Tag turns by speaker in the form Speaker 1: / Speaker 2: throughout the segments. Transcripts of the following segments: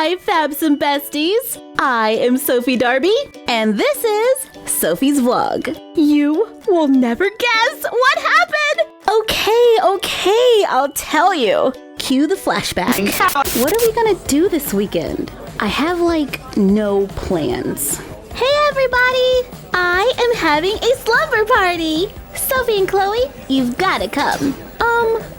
Speaker 1: Hi, Fabs and Besties. I am Sophie Darbie, and this is Sophie's Vlog. You will never guess what happened. Okay, I'll tell you. Cue the flashback. What are we gonna do this weekend? I have no plans. Hey everybody! I am having a slumber party. Sophie and Chloe, you've gotta come.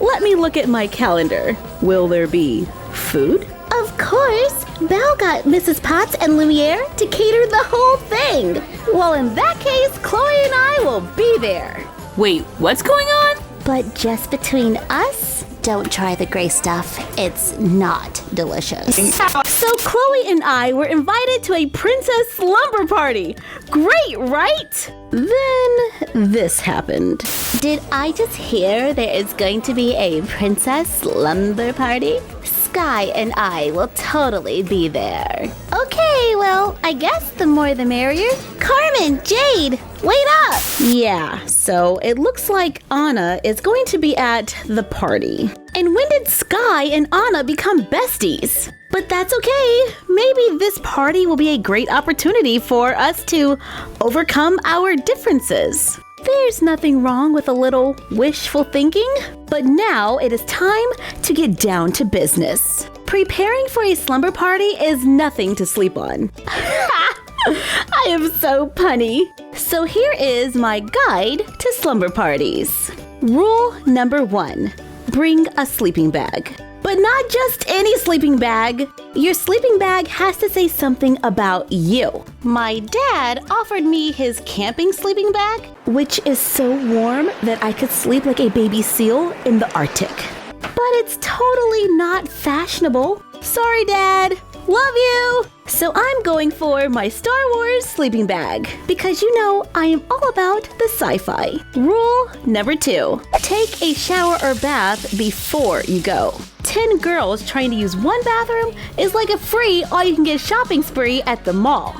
Speaker 1: Let me look at my calendar. Will there be food? Of course! Belle got Mrs. Potts and Lumiere to cater the whole thing. Well, in that case, Chloe and I will be there.
Speaker 2: Wait, what's going on?
Speaker 3: But just between us, don't try the gray stuff. It's not delicious.
Speaker 1: So Chloe and I were invited to a princess slumber party. Great, right? Then this happened.
Speaker 3: Did I just hear there is going to be a princess slumber party? Sky and I will totally be there. Okay, well, I guess the more the merrier. Carmen, Jade, wait up!
Speaker 1: Yeah, so it looks like Anna is going to be at the party. And when did Sky and Anna become besties? But that's okay. Maybe this party will be a great opportunity for us to overcome our differences. There's nothing wrong with a little wishful thinking, but now it is time to get down to business. Preparing for a slumber party is nothing to sleep on. I am so punny. So here is my guide to slumber parties. Rule number 1, bring a sleeping bag. But not just any sleeping bag. Your sleeping bag has to say something about you. My dad offered me his camping sleeping bag, which is so warm that I could sleep like a baby seal in the Arctic. But it's totally not fashionable. Sorry, Dad. Love you! So I'm going for my Star Wars sleeping bag because you know I am all about the sci-fi. Rule number 2, take a shower or bath before you go. 10 girls trying to use one bathroom is like a free all-you-can-get shopping spree at the mall.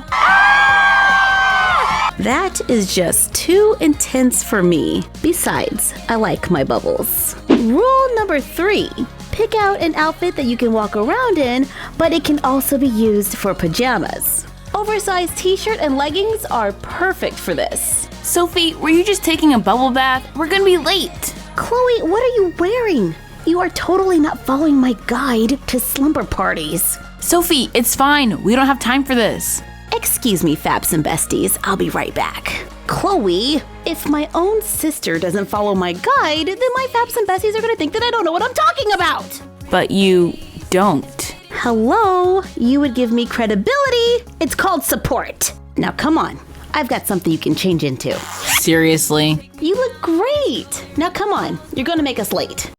Speaker 1: That is just too intense for me. Besides, I like my bubbles. Rule number 3. Pick out an outfit that you can walk around in, but it can also be used for pajamas. Oversized t-shirt and leggings are perfect for this.
Speaker 2: Sophie, were you just taking a bubble bath? We're gonna be late.
Speaker 1: Chloe, what are you wearing? You are totally not following my guide to slumber parties.
Speaker 2: Sophie, it's fine. We don't have time for this.
Speaker 1: Excuse me, Fabs and Besties. I'll be right back. Chloe, if my own sister doesn't follow my guide, then my Fabs and Besties are going to think that I don't know what I'm talking about.
Speaker 2: But you don't.
Speaker 1: Hello? You would give me credibility. It's called support. Now come on. I've got something you can change into.
Speaker 2: Seriously?
Speaker 1: You look great. Now come on. You're going to make us late.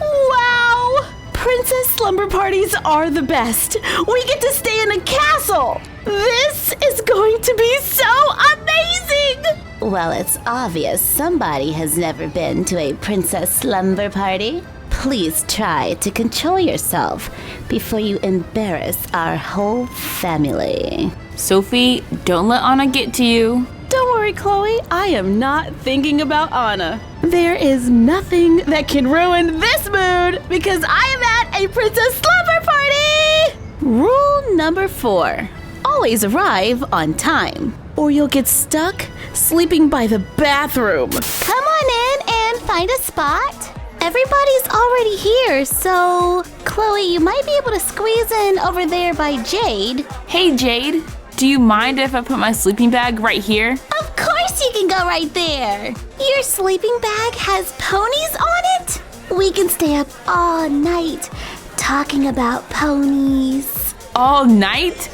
Speaker 1: Wow! Princess slumber parties are the best. We get to stay in a castle. This is going to be so amazing!
Speaker 3: Well, it's obvious somebody has never been to a princess slumber party. Please try to control yourself before you embarrass our whole family.
Speaker 2: Sophie, don't let Anna get to you.
Speaker 1: Don't worry, Chloe. I am not thinking about Anna. There is nothing that can ruin this mood because I am at a princess slumber party! Rule number 4. Always arrive on time, or you'll get stuck sleeping by the bathroom.
Speaker 3: Come on in and find a spot. Everybody's already here, so Chloe, you might be able to squeeze in over there by Jade.
Speaker 2: Hey, Jade. Do you mind if I put my sleeping bag right here?
Speaker 3: Of course you can go right there. Your sleeping bag has ponies on it? We can stay up all night talking about ponies.
Speaker 2: All night?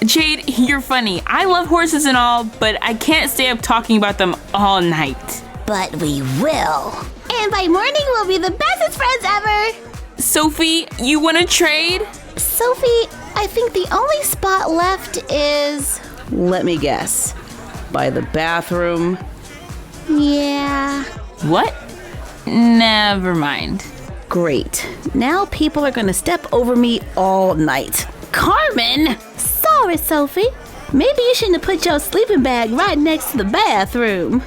Speaker 2: Jade, you're funny. I love horses and all, but I can't stay up talking about them all night.
Speaker 3: But we will. And by morning, we'll be the bestest friends ever.
Speaker 2: Sophie, you want to trade?
Speaker 3: Sophie, I think the only spot left is...
Speaker 1: Let me guess. By the bathroom?
Speaker 3: Yeah.
Speaker 2: What? Never mind.
Speaker 1: Great. Now people are going to step over me all night. Carmen!
Speaker 3: Sorry, Sophie.
Speaker 1: Maybe you shouldn't have put your sleeping bag right next to the bathroom.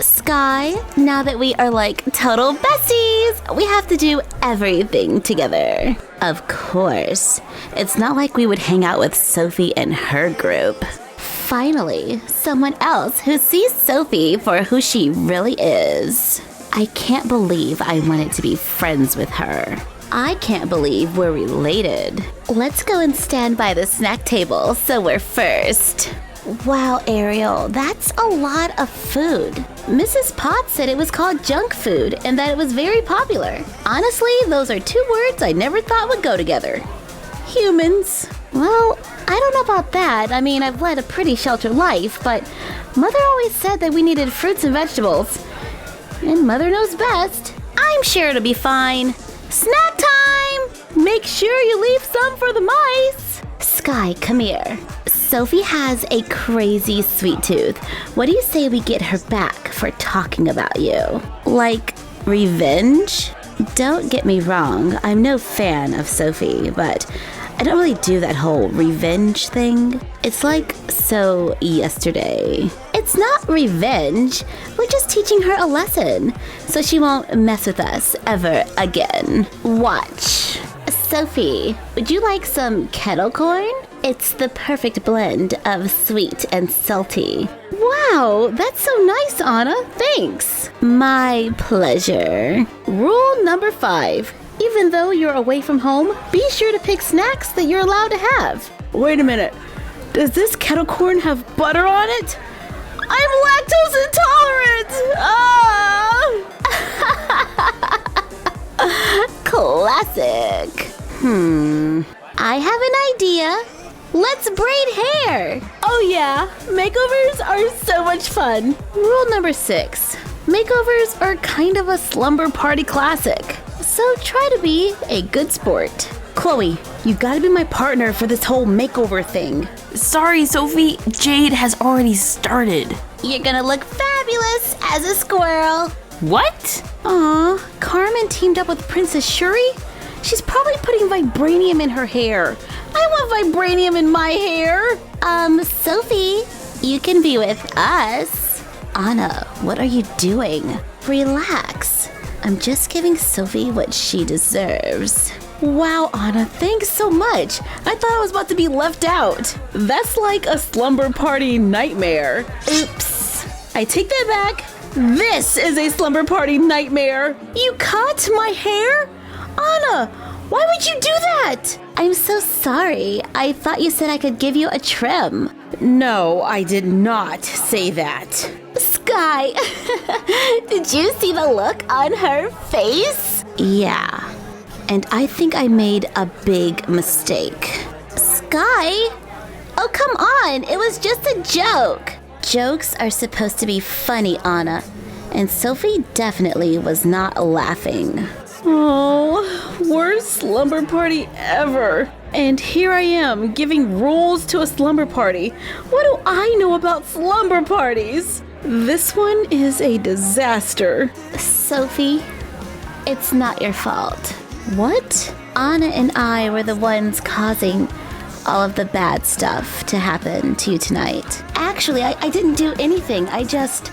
Speaker 3: Sky, now that we are like total besties, we have to do everything together.
Speaker 1: Of course. It's not like we would hang out with Sophie and her group.
Speaker 3: Finally, someone else who sees Sophie for who she really is.
Speaker 1: I can't believe I wanted to be friends with her. I can't believe we're related.
Speaker 3: Let's go and stand by the snack table so we're first. Wow, Ariel, that's a lot of food. Mrs. Potts said it was called junk food and that it was very popular. Honestly, those are two words I never thought would go together.
Speaker 1: Humans.
Speaker 3: Well, I don't know about that. I mean, I've led a pretty sheltered life, but Mother always said that we needed fruits and vegetables. And Mother knows best. I'm sure it'll be fine. Snack time! Make sure you leave some for the mice. Sky, come here. Sophie has a crazy sweet tooth. What do you say we get her back for talking about you?
Speaker 1: Like revenge? Don't get me wrong, I'm no fan of Sophie, but I don't really do that whole revenge thing. It's like so yesterday.
Speaker 3: It's not revenge. We're just teaching her a lesson so she won't mess with us ever again. Watch. Sophie, would you like some kettle corn? It's the perfect blend of sweet and salty.
Speaker 1: Wow, that's so nice, Anna. Thanks.
Speaker 3: My pleasure.
Speaker 1: Rule number 5. Even though you're away from home, be sure to pick snacks that you're allowed to have. Wait a minute. Does this kettle corn have butter on it? I'm lactose intolerant!
Speaker 3: Classic. I have an idea. Let's braid hair.
Speaker 1: Oh yeah, makeovers are so much fun. Rule number 6. Makeovers are kind of a slumber party classic. So try to be a good sport. Chloe, you gotta be my partner for this whole makeover thing.
Speaker 2: Sorry, Sophie. Jade has already started.
Speaker 3: You're gonna look fabulous as a squirrel.
Speaker 2: What?
Speaker 1: Aw, Carmen teamed up with Princess Shuri? She's probably putting vibranium in her hair. I want vibranium in my hair.
Speaker 3: Sophie, you can be with us.
Speaker 1: Anna, what are you doing?
Speaker 3: Relax. I'm just giving Sophie what she deserves.
Speaker 1: Wow, Anna, thanks so much. I thought I was about to be left out. That's like a slumber party nightmare. Oops. I take that back. This is a slumber party nightmare. You cut my hair? Anna, why would you do that?
Speaker 3: I'm so sorry. I thought you said I could give you a trim.
Speaker 1: No, I did not say that.
Speaker 3: Sky, did you see the look on her face?
Speaker 1: Yeah, and I think I made a big mistake.
Speaker 3: Sky? Oh, come on. It was just a joke. Jokes are supposed to be funny, Anna. And Sophie definitely was not laughing.
Speaker 1: Oh, worst slumber party ever. And here I am giving rules to a slumber party. What do I know about slumber parties? This one is a disaster.
Speaker 3: Sophie, it's not your fault.
Speaker 1: What?
Speaker 3: Anna and I were the ones causing all of the bad stuff to happen to you tonight. Actually, I didn't do anything. I just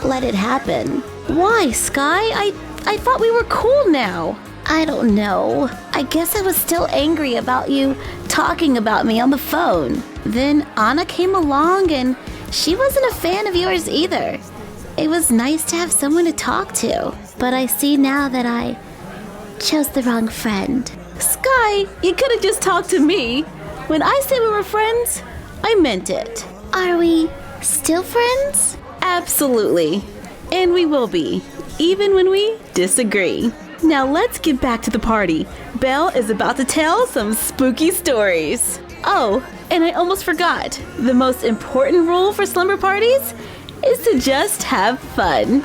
Speaker 3: let it happen.
Speaker 1: Why, Sky? I thought we were cool now.
Speaker 3: I don't know. I guess I was still angry about you talking about me on the phone. Then Anna came along and she wasn't a fan of yours either. It was nice to have someone to talk to, but I see now that I chose the wrong friend.
Speaker 1: Sky, you could have just talked to me. When I said we were friends, I meant it.
Speaker 3: Are we still friends?
Speaker 1: Absolutely. And we will be, even when we disagree. Now let's get back to the party. Belle is about to tell some spooky stories. Oh, and I almost forgot. The most important rule for slumber parties is to just have fun.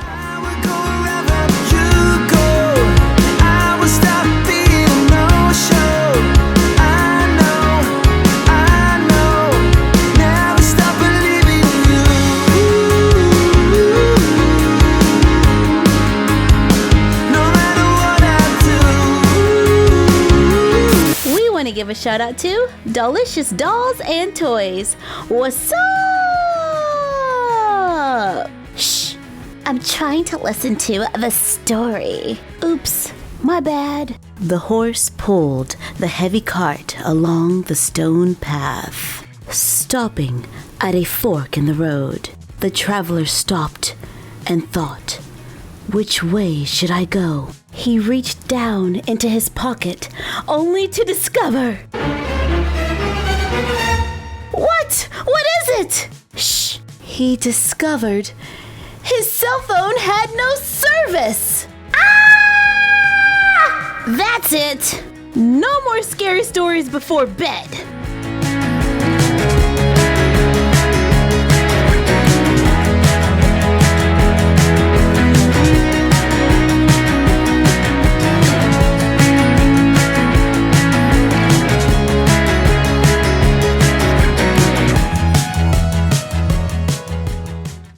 Speaker 1: To give a shout out to Delicious Dolls and Toys. What's up? Shh!
Speaker 3: I'm trying to listen to the story.
Speaker 1: Oops, my bad. The horse pulled the heavy cart along the stone path, stopping at a fork in the road. The traveler stopped and thought, which way should I go? He reached down into his pocket, only to discover... What? What is it? Shh! He discovered his cell phone had no service. Ah! That's it. No more scary stories before bed.